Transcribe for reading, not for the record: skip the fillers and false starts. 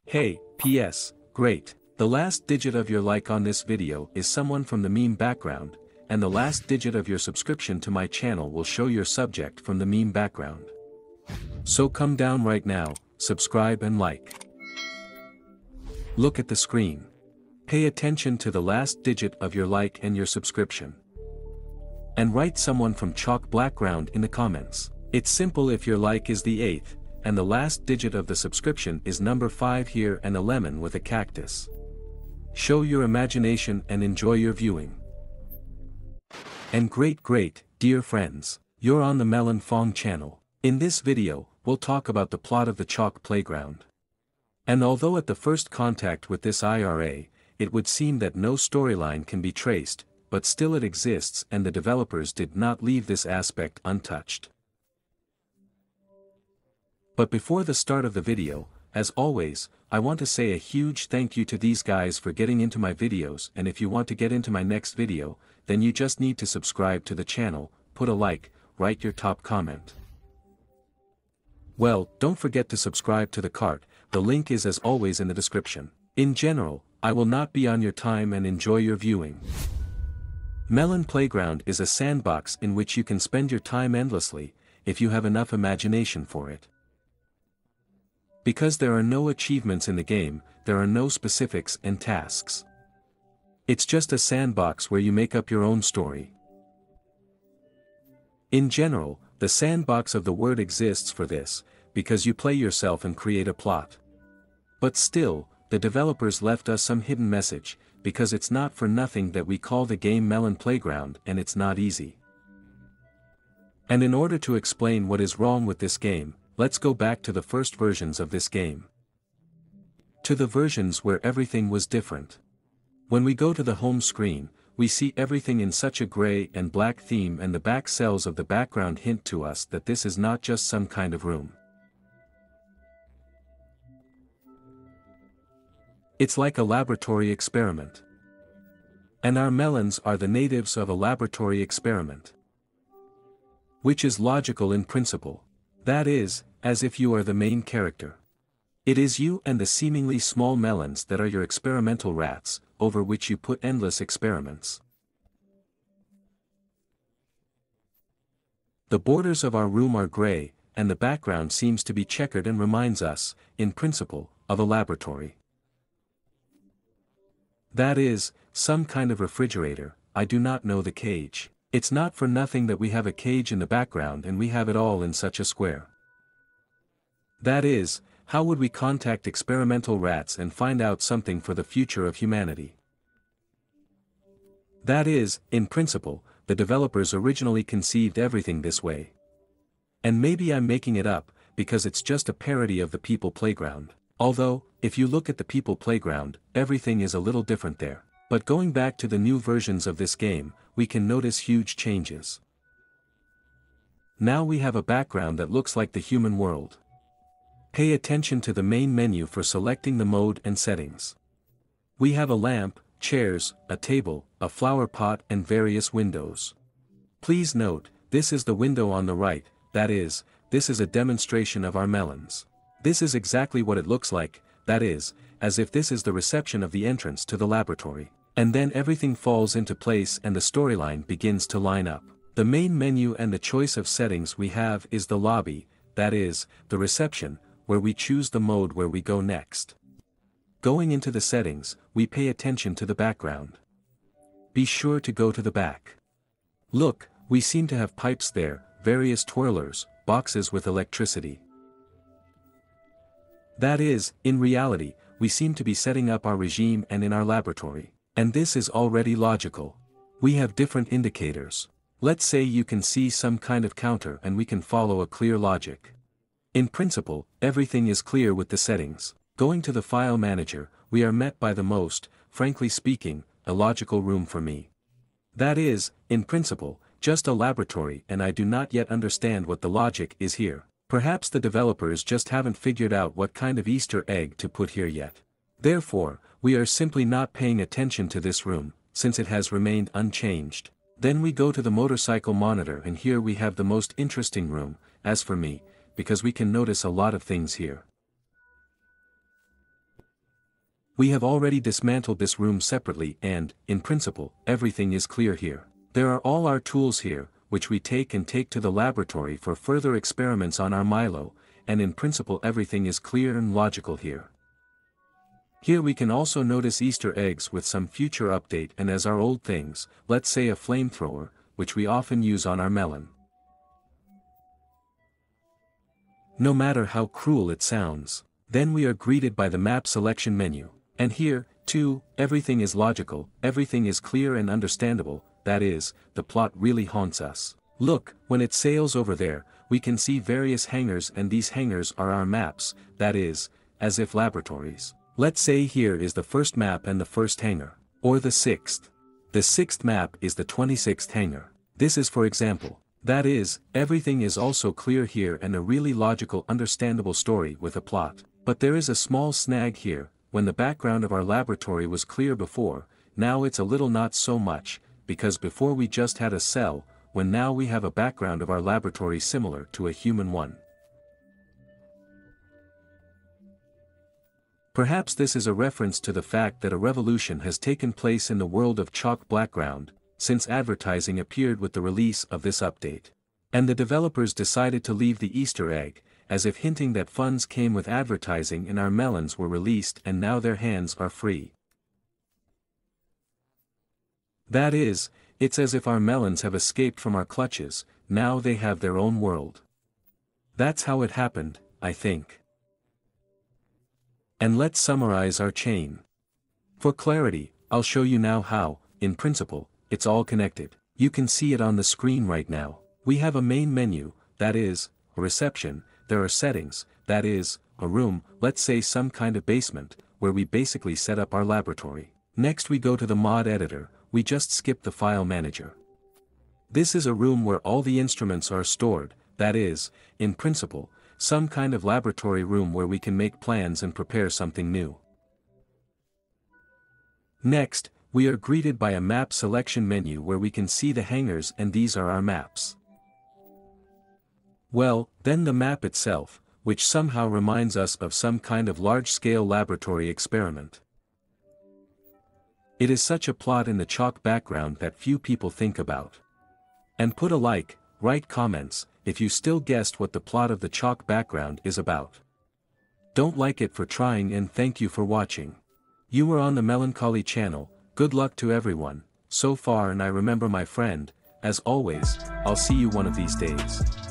Hey, PS, great. The last digit of your like on this video is someone from the meme background, and the last digit of your subscription to my channel will show your subject from the meme background. So come down right now, subscribe and like. Look at the screen. Pay attention to the last digit of your like and your subscription. And write someone from chalk background in the comments. It's simple if your like is the 8th, and the last digit of the subscription is number 5 here and a lemon with a cactus. Show your imagination and enjoy your viewing. And great, dear friends, you're on the Melonfonk channel. In this video, we'll talk about the plot of the chalk playground. And although at the first contact with this IRA, it would seem that no storyline can be traced, but still it exists and the developers did not leave this aspect untouched. But before the start of the video, as always, I want to say a huge thank you to these guys for getting into my videos, and if you want to get into my next video, then you just need to subscribe to the channel, put a like, write your top comment. Well, don't forget to subscribe to the cart, the link is as always in the description. In general, I will not be on your time and enjoy your viewing. Melon Playground is a sandbox in which you can spend your time endlessly, if you have enough imagination for it. Because there are no achievements in the game, there are no specifics and tasks. It's just a sandbox where you make up your own story. In general, the sandbox of the word exists for this, because you play yourself and create a plot. But still, the developers left us some hidden message, because it's not for nothing that we call the game Melon Playground and it's not easy. And in order to explain what is wrong with this game, let's go back to the first versions of this game. To the versions where everything was different. When we go to the home screen, we see everything in such a gray and black theme, and the back cells of the background hint to us that this is not just some kind of room. It's like a laboratory experiment. And our melons are the natives of a laboratory experiment. Which is logical in principle. That is, as if you are the main character. It is you and the seemingly small melons that are your experimental rats, over which you put endless experiments. The borders of our room are gray, and the background seems to be checkered and reminds us, in principle, of a laboratory. That is, some kind of refrigerator. I do not know the cage. It's not for nothing that we have a cage in the background and we have it all in such a square. That is, how would we contact experimental rats and find out something for the future of humanity? That is, in principle, the developers originally conceived everything this way. And maybe I'm making it up, because it's just a parody of the People Playground. Although, if you look at the People Playground, everything is a little different there. But going back to the new versions of this game, we can notice huge changes. Now we have a background that looks like the human world. Pay attention to the main menu for selecting the mode and settings. We have a lamp, chairs, a table, a flower pot and various windows. Please note, this is the window on the right, that is, this is a demonstration of our melons. This is exactly what it looks like, that is, as if this is the reception of the entrance to the laboratory. And then everything falls into place and the storyline begins to line up. The main menu and the choice of settings we have is the lobby, that is, the reception, where we choose the mode where we go next. Going into the settings, we pay attention to the background. Be sure to go to the back. Look, we seem to have pipes there, various twirlers, boxes with electricity. That is, in reality, we seem to be setting up our regime and in our laboratory. And this is already logical. We have different indicators. Let's say you can see some kind of counter and we can follow a clear logic. In principle, everything is clear with the settings. Going to the file manager, we are met by the most, frankly speaking, illogical room for me. That is, in principle, just a laboratory, and I do not yet understand what the logic is here. Perhaps the developers just haven't figured out what kind of Easter egg to put here yet. Therefore, we are simply not paying attention to this room, since it has remained unchanged. Then we go to the motorcycle monitor and here we have the most interesting room, as for me, because we can notice a lot of things here. We have already dismantled this room separately and, in principle, everything is clear here. There are all our tools here, which we take to the laboratory for further experiments on our Milo, and in principle everything is clear and logical here. Here we can also notice Easter eggs with some future update and as our old things, let's say a flamethrower, which we often use on our Melon. No matter how cruel it sounds. Then we are greeted by the map selection menu. And here, too, everything is logical, everything is clear and understandable, that is, the plot really haunts us. Look, when it sails over there, we can see various hangars and these hangars are our maps, that is, as if laboratories. Let's say here is the first map and the first hangar. Or the sixth. The sixth map is the 26th hangar. This is for example. That is, everything is also clear here and a really logical understandable story with a plot. But there is a small snag here, when the background of our laboratory was clear before, now it's a little not so much, because before we just had a cell, when now we have a background of our laboratory similar to a human one. Perhaps this is a reference to the fact that a revolution has taken place in the world of chalk background, since advertising appeared with the release of this update. And the developers decided to leave the Easter egg, as if hinting that funds came with advertising and our melons were released and now their hands are free. That is, it's as if our melons have escaped from our clutches, now they have their own world. That's how it happened, I think. And let's summarize our chain. For clarity, I'll show you now how, in principle, it's all connected. You can see it on the screen right now. We have a main menu, that is, a reception, there are settings, that is, a room, let's say some kind of basement, where we basically set up our laboratory. Next we go to the mod editor, we just skip the file manager. This is a room where all the instruments are stored, that is, in principle, some kind of laboratory room where we can make plans and prepare something new. Next, we are greeted by a map selection menu where we can see the hangars and these are our maps. Well, then the map itself, which somehow reminds us of some kind of large-scale laboratory experiment. It is such a plot in the chalk background that few people think about. And put a like, write comments, if you still guessed what the plot of the chalk background is about. Don't like it for trying and thank you for watching. You were on the Melancholy channel, good luck to everyone, so far and I remember my friend, as always, I'll see you one of these days.